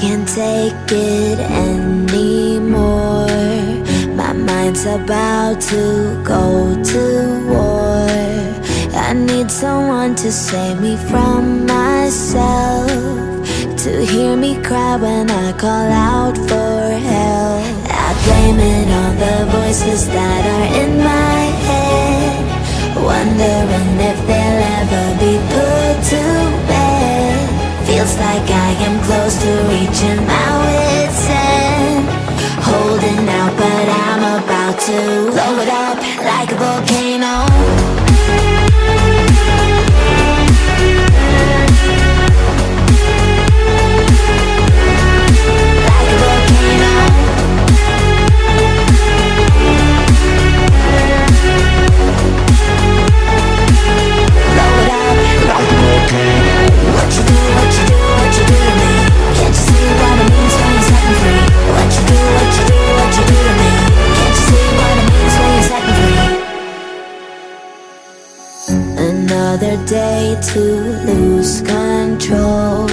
can't take it anymore. My mind's about to go to war. I need someone to save me from myself, to hear me cry when I call out for help. I blame it on the voices that are in my head, wondering if they'll ever be put to bed. Feels like I am close to reaching my wit's end, holding out but I'm about to blow it up like a volcano. Another day to lose control.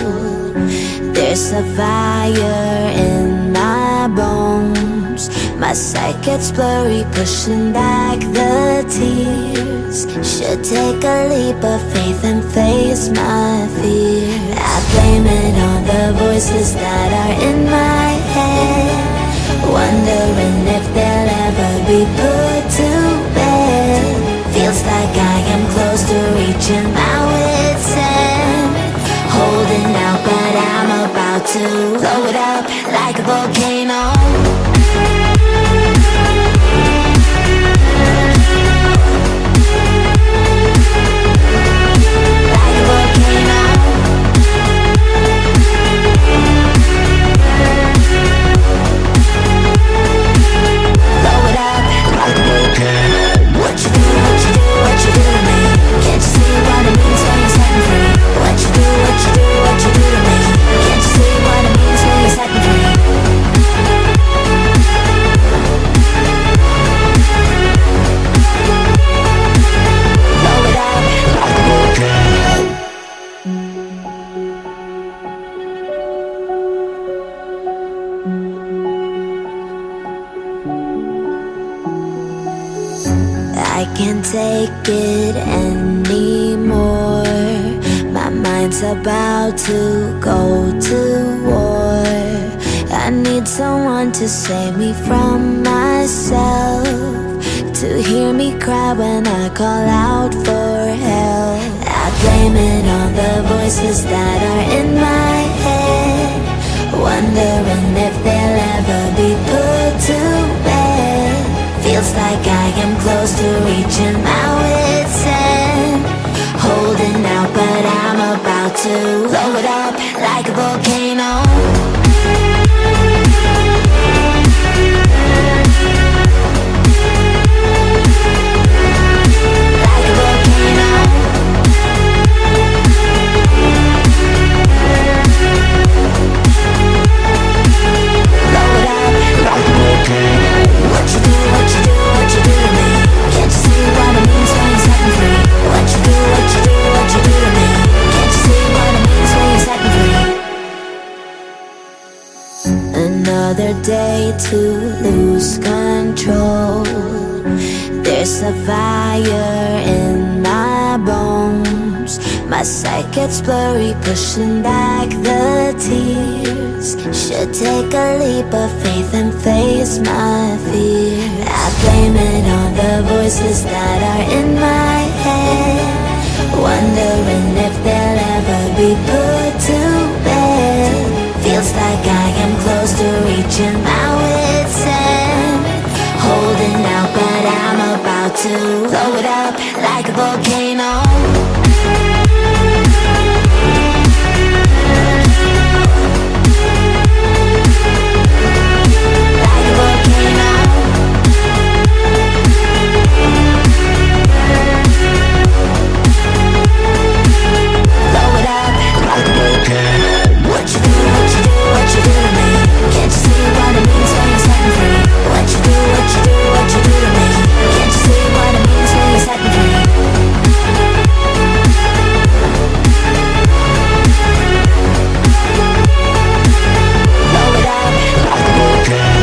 There's a fire in my bones. My sight gets blurry, pushing back the tears. Should take a leap of faith and face my fear. I blame it on the voices that are in my head, wondering if they'll ever be put to bed. Feels like I am close to reaching my wit's end, holding out but I'm about to blow it up like a volcano. I can't take it anymore. My mind's about to go to war. I need someone to save me from myself, to hear me cry when I call out for help. I blame it on the voices that are in my head, wondering if they'll ever be put to bed. Feels like I am close to reaching my wit's end, holding out but I'm about to blow it up like a volcano. Another day to lose control. There's a fire in my bones. My sight gets blurry, pushing back the tears. Should take a leap of faith and face my fear. I blame it on the voices that are in my head, wondering if they'll ever be put to bed. Feels like I am close to reaching my